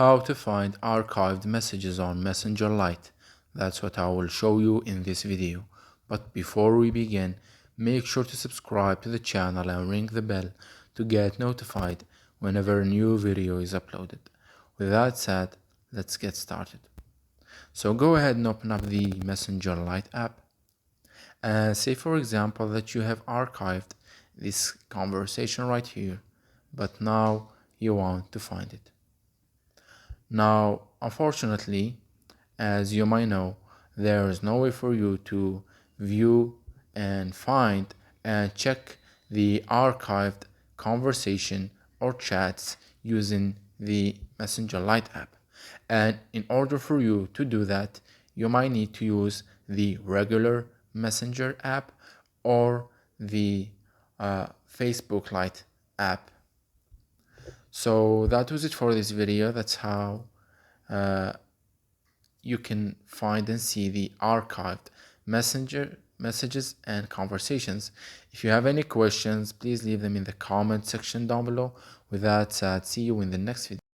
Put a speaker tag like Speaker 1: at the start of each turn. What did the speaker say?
Speaker 1: How to find archived messages on Messenger Lite. That's what I will show you in this video. But before we begin, make sure to subscribe to the channel and ring the bell to get notified whenever a new video is uploaded. With that said, let's get started. So go ahead and open up the Messenger Lite app. And say for example that you have archived this conversation right here, but now you want to find it. Now, unfortunately, as you might know, there is no way for you to view and find and check the archived conversation or chats using the Messenger Lite app. And in order for you to do that, you might need to use the regular Messenger app or the Facebook Lite app. So that was it for this video. That's how you can find and see the archived messenger messages and conversations. If you have any questions, please leave them in the comment section down below. With that said, see you in the next video.